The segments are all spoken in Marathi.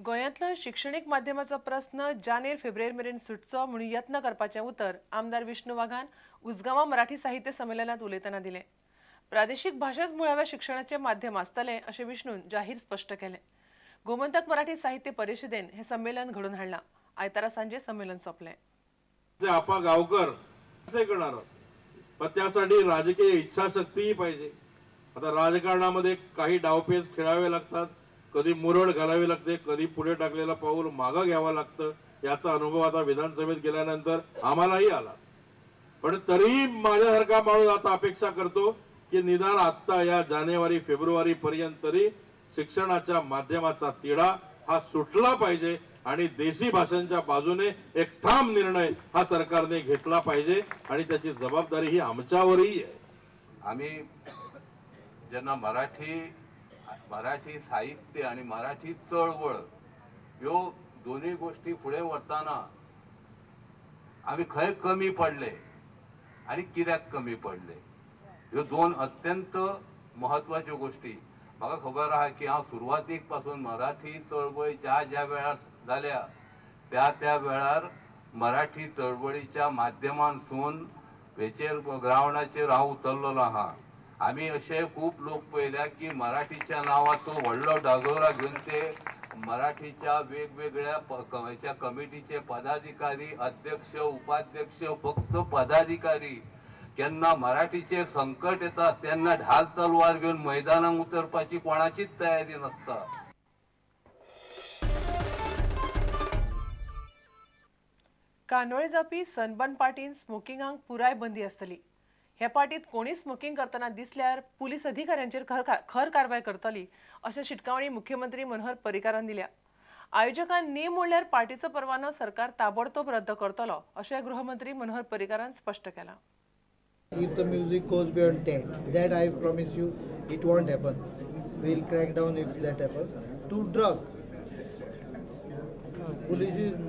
गोंयांतलो शिक्षणीक माध्यमाचो प्रस्न जानेर फेब्रुवारी मेरेन सुटचो म्हणून यत्न करपाचें उतर आमदार विष्णू वाघान उजगांवा मराठी साहित्य संमेलनात उलयतना दिलें. प्रादेशीक भाशाच मुळाव्या शिक्षणाचें माध्यम आसतलें अशें विष्णून जाहीर स्पश्ट केलें. गोमंतक मराठी साहित्य परिशदेन हें संमेलन घडोवन हाडलां. आयतारा सांजे संमेलन सोंपलें. आपा गावकर असे करणार पण त्यासाठी राजकीय इच्छाशक्तीही पाहिजे. आता राजकारणामध्ये काही डावपेच खेळावे लागतात, कधी मुरड घालावी लागते, कधी पुढे टाकलेला पाऊल मागे घ्यावं लागतं. याचा अनुभव आता विधानसभेत गेल्यानंतर आम्हालाही आला. पण तरीही माझ्यासारखा माणूस आता अपेक्षा करतो की निदान आता या जानेवारी फेब्रुवारी पर्यंत तरी शिक्षणाच्या माध्यमाचा तिढा हा सुटला पाहिजे आणि देशी भाषांच्या बाजूने एक ठाम निर्णय हा सरकारने घेतला पाहिजे आणि त्याची जबाबदारी ही आमच्यावरही आहे. आम्ही ज्यांना मराठी साहित्य आणि मराठी चळवळ ह्यो दोन्ही गोष्टी पुढे व्हरताना आम्ही खंय कमी पडले आणि कित्याक कमी पडले ह्यो दोन अत्यंत महत्वाच्यो गोष्टी. म्हाका खबर आहा की हांव सुरवातीक पासून मराठी चळवळ ज्या वेळार जाल्या त्या वेळार मराठी चळवळीच्या माध्यमांतून हेचेर ग्रावंडाचेर हांव उतरलेलो आहा. आम्ही असे खूप लोक पळयल्या की मराठीच्या नावाचो व्हडलो डागोरा घेवन ते मराठीच्या वेगवेगळ्या कमिटीचे पदाधिकारी, अध्यक्ष, उपाध्यक्ष, फक्त पदाधिकारी केन्ना मराठीचे संकट येता तेन्ना ढाल तलवार घेवन मैदानात उतरपाची कोणाचीच तयारी नसता. कानोळे जावपी सनबर्न पार्टीन स्मोकिंगाक पुराय बंदी आसतली. ह्या पार्टीत कोणी स्मोकिंग करतना दिसल्यार पुलीस अधिकाऱ्यांचेर खर कारवाय करतली अशें शिटकावणी मुख्यमंत्री मनोहर पर्रीकारान दिल्या. आयोजकान नेम मोडल्यार पार्टीचो परवानो सरकार ताबडतोब रद्द करतलो अशें गृहमंत्री मनोहर पर्रीकारान स्पश्ट केलां. If the music goes beyond 10, that I promise you, it won't happen. We'll crack down if that happens. To drug,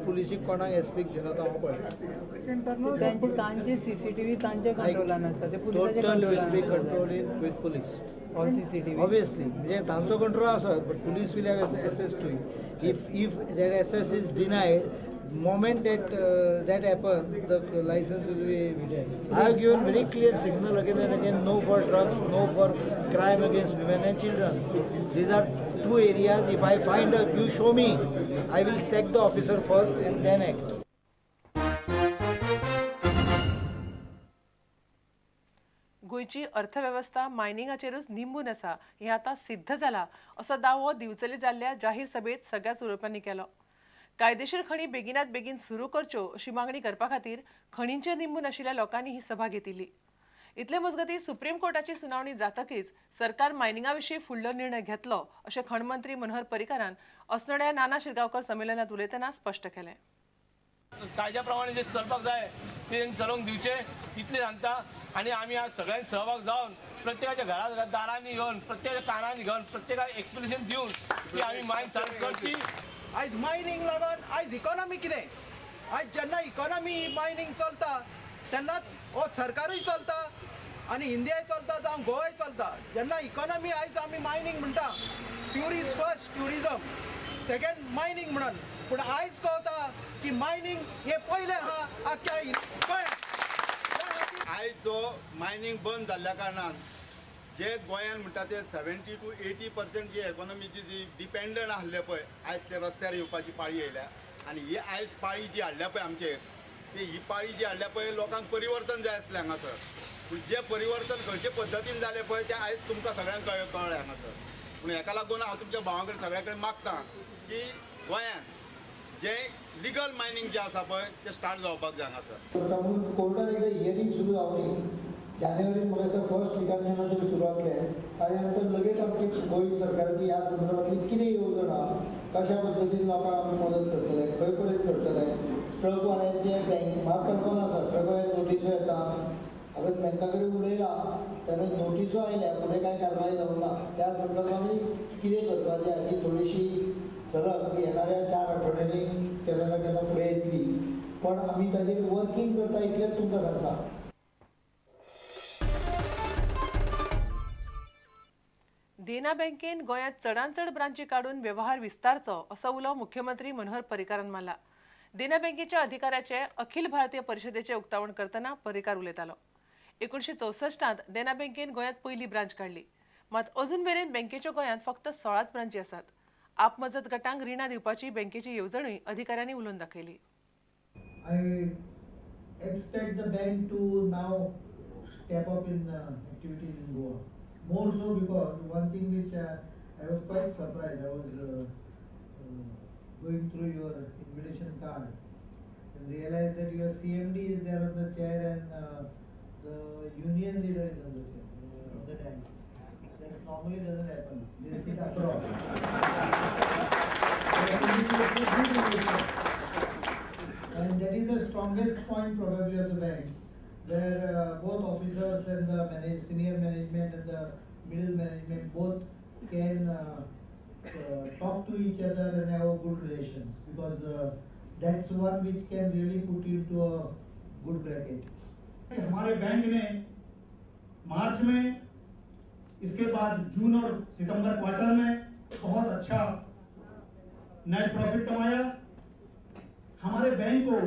police कोणाक एसपीक दिना तो पळय. तांचे सीसीटीव्ही तांच्या कंट्रोलान आसता. ते पुलिसाच्या total will be controlling with police. All CCTV obviously म्हणजे तांचो कंट्रोल आसा but police will have access to it. If that access is denied, moment that happens, the license will be withheld. I have given very clear signal again and again: no for drugs, no for crime against women and children. These are two areas. If I find out, you show me, I will sack the officer first and then act. गोयची अर्थव्यवस्था मायनिंगाचेरूच निंबून आसा हें आतां सिद्ध जाला असो दावो दिवचले जाल्ल्या जाहीर सभेत सगळ्याच उलोवप्यांनी केलो. कायदेशीर खणी बेगिनात बेगीन सुरू करच्यो अशी मागणी करपा खातीर खणींचेर निंबून आशिल्ल्या लोकांनी ही सभा घेतिल्ली. इतले मजगतीं सुप्रीम कोर्टाची सुनावणी जातकीच सरकार मायनिंगा विशीं फुडलो निर्णय घेतलो अशें खण मंत्री मनोहर पर्रीकारान अस्नोड्या नाना शिरगांवकर संमेलनात उलयतना स्पश्ट केलें. कायद्या प्रमाणे जे चलपाक जाय ते चलोवंक दिवचे इतले सांगता आणि आम्ही आज सगळ्यांनी सहभाग जावन प्रत्येकाच्या घरात दारांनी घेवन प्रत्येकाच्या कानांनी घेवन प्रत्येकाक एक्सप्लेनेशन दिवन की आम्ही मायन चालू करची. आज मायनिंग लागून आज इकॉनॉमी कितें आज जेन्ना इकॉनॉमी मायनिंग चलता तेन्नाच हो सरकारूय चलता आणि इंडियाय चलता जावं गोवाय चलता. जेन्ना इकॉनॉमी आयज आमी मायनिंग म्हणटा tourist first tourism second mining म्हणून पूण आयज कळटा की मायनिंग हे पयलें आहा आख्या गोंयांत. आयज जो मायनिंग बंद जाल्ल्या कारणान जे गोंयान म्हणटा ते 70 to 80% जी इकॉनॉमीची जी डिपेंडंट आसले पळय आयज ते रस्त्यार येवपाची पाळी येयल्या. आनी ही आयज पाळी जी हाडल्या पळय आमचेर ती ही पाळी जी हाडल्या पळय लोकांक परिवर्तन जाय आसलें हांगासर. पूण जे परिवर्तन खंयचे पद्दतीन जालें पळय तें आयज तुमकां सगळ्यांक कळ्ळें हांगासर. पूण हेका लागून हांव तुमच्या भावां कडेन सगळ्या कडेन मागतां की गोंयान जे लिगल मायनिंग जे आसा पळय ते स्टार्ट जावपाक जाय हांगासर. कोर्टान एकदा हियरिंग सुरू जावनी जानेवारी म्हाका फर्स्ट विकान जेन्ना तुमी सुरवात केलें ताज्या नंतर लगेच आमची गोंय सरकाराची ह्या संदर्भातली कितें येवजण आहा, कशा पद्दतीन लोकांक आमी मदत करतले, खंय पर्यंत करतले. ट्रकवाल्यांचे बँक म्हाका कल्पना आसा ट्रकवाल्यांक नोटिसो येता. हांवें बँका कडेन उलयलां तेन्ना नोटिसो आयल्या फुडें कांय कारवाय जावंक ना. त्या संदर्भांनी कितें करपाचें हाची थोडीशी सलग येणाऱ्या 4 आठवड्यांनी केन्ना केन्ना फुडें येतली. पण आमी ताजेर वर्किंग करता इतलेंच तुमकां सांगता. देना बँकेन गोंयांत चडांत चड ब्रांची काडून व्यवहार विस्तारचो असो उलो मुख्यमंत्री मनोहर पर्रीकारान मारला. देना बँकेच्या अधिकाऱ्याचे अखिल भारतीय परिशदेचे उक्तावण करतना पर्रीकार उलयतालो. 1964 देना बँकेन गोंयांत पयली ब्रांच काडली. मात अजून मेरेन बँकेच्यो गोंयांत फक्त 16 ब्रांची आसात. आपमजत गटांक रिणां दिवपाची बँकेची येवजणूय अधिकाऱ्यांनी उलोवन दाखयली. I expect the bank to now step up in activities in Goa. More so because one thing which I was quite surprised. I was going through your invitation card and realized that your CMD is there on the chair and the union leader is on the chair, on the dais. This normally doesn't happen. They sit across. And that is the strongest point probably of the bank, where both officers and the senior management and the middle management both can talk to each other and have a good relations, because that's one which can really put you to a good bracket. हमारे बैंक ने मार्च में, इसके बाद जून और सितंबर क्वार्टर में बहुत अच्छा नेट प्रॉफिट कमाया. हमारे बैंक को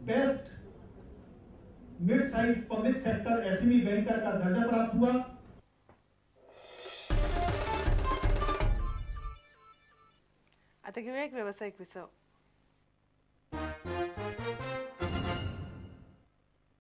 best mid size public sector SME banker का दर्जा प्राप्त हुआ. आता घेऊया एक व्यावसायिक विसव.